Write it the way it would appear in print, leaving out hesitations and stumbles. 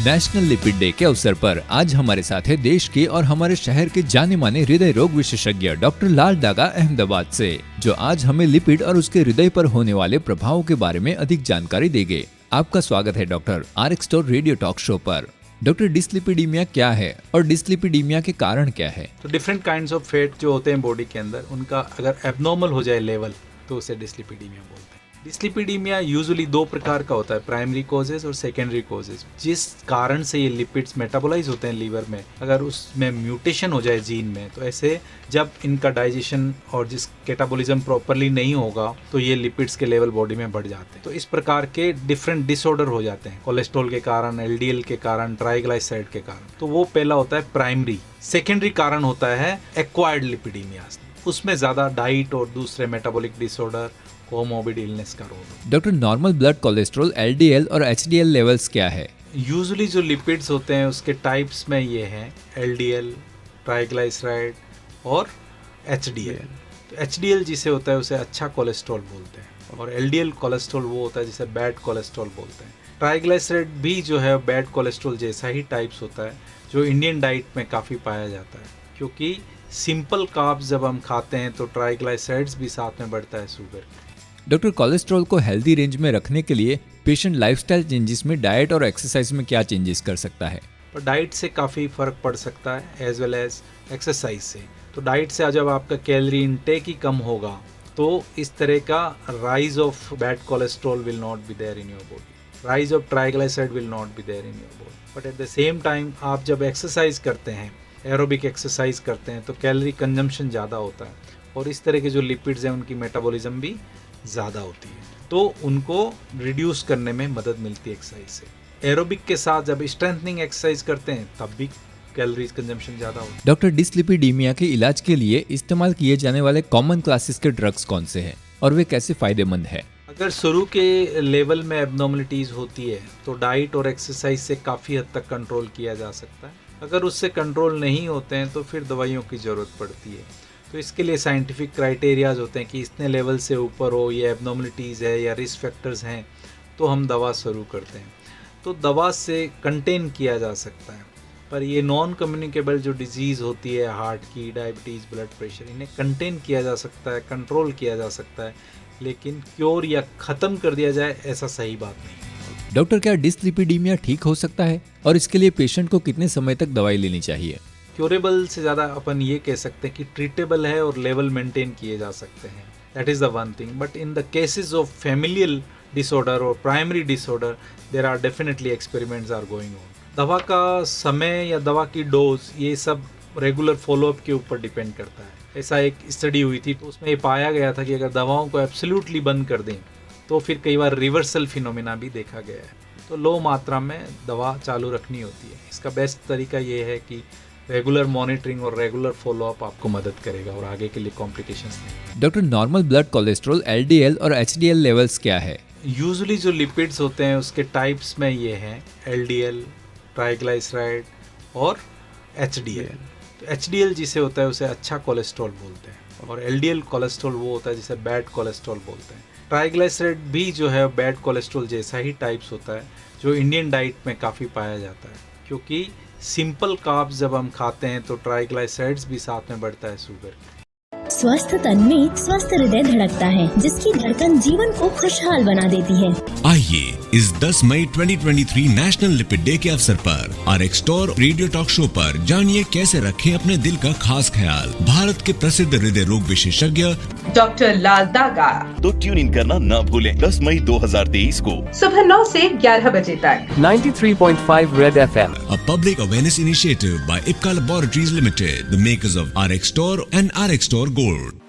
National lipid day के अवसर पर आज हमारे साथ है देश के और हमारे शहर के जाने माने हृदय रोग विशेषज्ञ डॉक्टर लाल डागा अहमदाबाद से, जो आज हमें लिपिड और उसके हृदय पर होने वाले प्रभावों के बारे में अधिक जानकारी देंगे। आपका स्वागत है doctor RxStore radio talk show पर। डॉक्टर, डिस्लिपिडीमिया क्या है और डिस्लिपिडीमिया के कारण क्या है? तो डिफरेंट काइंड्स ऑफ फैट जो होते हैं बॉडी के अंदर, उनका अगर एबनॉर्मल हो जाए लेवल तो उसे डिस्लिपिडीमिया बोलते हैं। डिस्लिपिडीमिया यूजुअली दो प्रकार का होता है, प्राइमरी कॉजेज और सेकेंडरी कॉजेज। जिस कारण से ये लिपिड्स मेटाबोलाइज होते हैं लीवर में, अगर उसमें म्यूटेशन हो जाए जीन में, तो ऐसे जब इनका डाइजेशन और जिस कैटाबोलिज्म प्रॉपरली नहीं होगा तो ये लिपिड्स के लेवल बॉडी में बढ़ जाते हैं। तो इस प्रकार के डिफरेंट डिसऑर्डर हो जाते हैं, कोलेस्ट्रॉल के कारण, LDL के कारण, ट्राइग्लाइसराइड के कारण। तो वो पहला होता है प्राइमरी। सेकेंडरी कारण होता है एक्वायर्ड लिपिडीमिया, उसमें ज़्यादा डाइट और दूसरे मेटाबॉलिक डिसऑर्डर, कोमोर्बिड इलनेस का role. Doctor, normal blood cholesterol LDL और HDL लेवल्स क्या है? यूजुअली जो लिपिड्स होते हैं उसके टाइप्स में ये हैं LDL, ट्राइग्लाइसराइड और HDL। तो HDL जिसे होता है उसे अच्छा कोलेस्ट्रॉल बोलते हैं, और LDL कोलेस्ट्रॉल वो होता है जिसे बैड कोलेस्ट्रॉल बोलते हैं। ट्राइग्लाइसराइड भी जो है बैड कोलेस्ट्रॉल जैसा ही टाइप्स होता है, जो इंडियन डाइट में काफ़ी पाया जाता है, क्योंकि सिंपल कार्ब्स जब हम खाते हैं तो ट्राइग्लाइसराइड्स भी साथ में बढ़ता है शुगर। डॉक्टर, कोलेस्ट्रॉल को हेल्दी रेंज में रखने के लिए पेशेंट लाइफस्टाइल चेंजेस में डाइट और एक्सरसाइज में क्या चेंजेस कर सकता है? तो डाइट से काफ़ी फ़र्क पड़ सकता है एज वेल एज एक्सरसाइज से। तो डाइट से जब आपका कैलोरी इनटेक ही कम होगा तो इस तरह का rise of bad cholesterol will not be there in your body, rise of triglyceride will not be there in your body. But at the same time आप जब एक्सरसाइज करते हैं, एरोबिक एक्सरसाइज करते हैं, तो कैलोरी कंजम्पशन ज़्यादा होता है, और इस तरह के जो लिपिड्स हैं उनकी मेटाबॉलिज्म भी ज़्यादा होती है, तो उनको रिड्यूस करने में मदद मिलती है एक्सरसाइज से। एरोबिक के साथ जब स्ट्रेंथनिंग एक्सरसाइज करते हैं तब भी कैलोरीज कंजम्पशन ज़्यादा होती है। डॉक्टर, डिस्लिपिडीमिया के इलाज के लिए इस्तेमाल किए जाने वाले कॉमन क्लासेस के ड्रग्स कौन से हैं और वे कैसे फायदेमंद है? अगर शुरू के लेवल में एबनॉर्मलिटीज़ होती है तो डाइट और एक्सरसाइज से काफ़ी हद तक कंट्रोल किया जा सकता है। अगर उससे कंट्रोल नहीं होते हैं तो फिर दवाइयों की ज़रूरत पड़ती है। तो इसके लिए साइंटिफिक क्राइटेरियाज होते हैं कि इतने लेवल से ऊपर हो, ये एबनॉर्मलिटीज़ है या रिस्क फैक्टर्स हैं, तो हम दवा शुरू करते हैं। तो दवा से कंटेन किया जा सकता है, पर ये नॉन कम्युनिकेबल जो डिजीज़ होती है, हार्ट की, डायबिटीज़, ब्लड प्रेशर, इन्हें कंटेन किया जा सकता है, कंट्रोल किया जा सकता है, लेकिन क्योर या ख़त्म कर दिया जाए ऐसा सही बात नहीं। डॉक्टर, क्या डिस्लिपिडीमिया ठीक हो सकता है और इसके लिए पेशेंट को कितने समय तक दवाई लेनी चाहिए? क्योरेबल से ज़्यादा अपन ये कह सकते हैं कि ट्रीटेबल है और लेवल मेंटेन किए जा सकते हैं, that is the one thing. But in the cases of familial disorder और primary disorder, there are definitely experiments are going on. दवा का समय या दवा की डोज, ये सब रेगुलर फॉलोअप के ऊपर डिपेंड करता है। ऐसा एक स्टडी हुई थी तो उसमें ये पाया गया था कि अगर दवाओं को एब्सोल्युटली बंद कर दें तो फिर कई बार रिवर्सल फिनोमिना भी देखा गया है। तो लो मात्रा में दवा चालू रखनी होती है। इसका बेस्ट तरीका ये है कि रेगुलर मॉनिटरिंग और रेगुलर फॉलोअप आपको मदद करेगा और आगे के लिए कॉम्प्लिकेशंस नहीं। Doctor, normal blood cholesterol LDL और HDL लेवल्स क्या है? यूजुअली जो लिपिड्स होते हैं उसके टाइप्स में ये हैं LDL, ट्राइग्लाइसराइड और HDL। तो HDL जिसे होता है उसे अच्छा कोलेस्ट्रॉल बोलते हैं, और LDL कोलेस्ट्रॉल वो होता है जिसे बैड कोलेस्ट्रॉल बोलते हैं। ट्राइग्लाइसराइड भी जो है बैड कोलेस्ट्रॉल जैसा ही टाइप्स होता है, जो इंडियन डाइट में काफ़ी पाया जाता है, क्योंकि सिंपल कार्ब्स जब हम खाते हैं तो ट्राइग्लाइसराइड्स भी साथ में बढ़ता है शुगर। स्वस्थ तन में स्वस्थ हृदय धड़कता है, जिसकी धड़कन जीवन को खुशहाल बना देती है। आइए इस 10 मई 2023 नेशनल लिपिड डे के अवसर पर RxStore रेडियो टॉक शो पर जानिए कैसे रखें अपने दिल का खास ख्याल भारत के प्रसिद्ध हृदय रोग विशेषज्ञ डॉक्टर लाल डागा। तो ट्यून इन करना ना भूलें 10 मई 2023 को सुबह 9 से 11 बजे तक 93.5 Red FM, a public awareness initiative by Ipca Laboratories Limited, the makers of RxStore and RxStore Gold.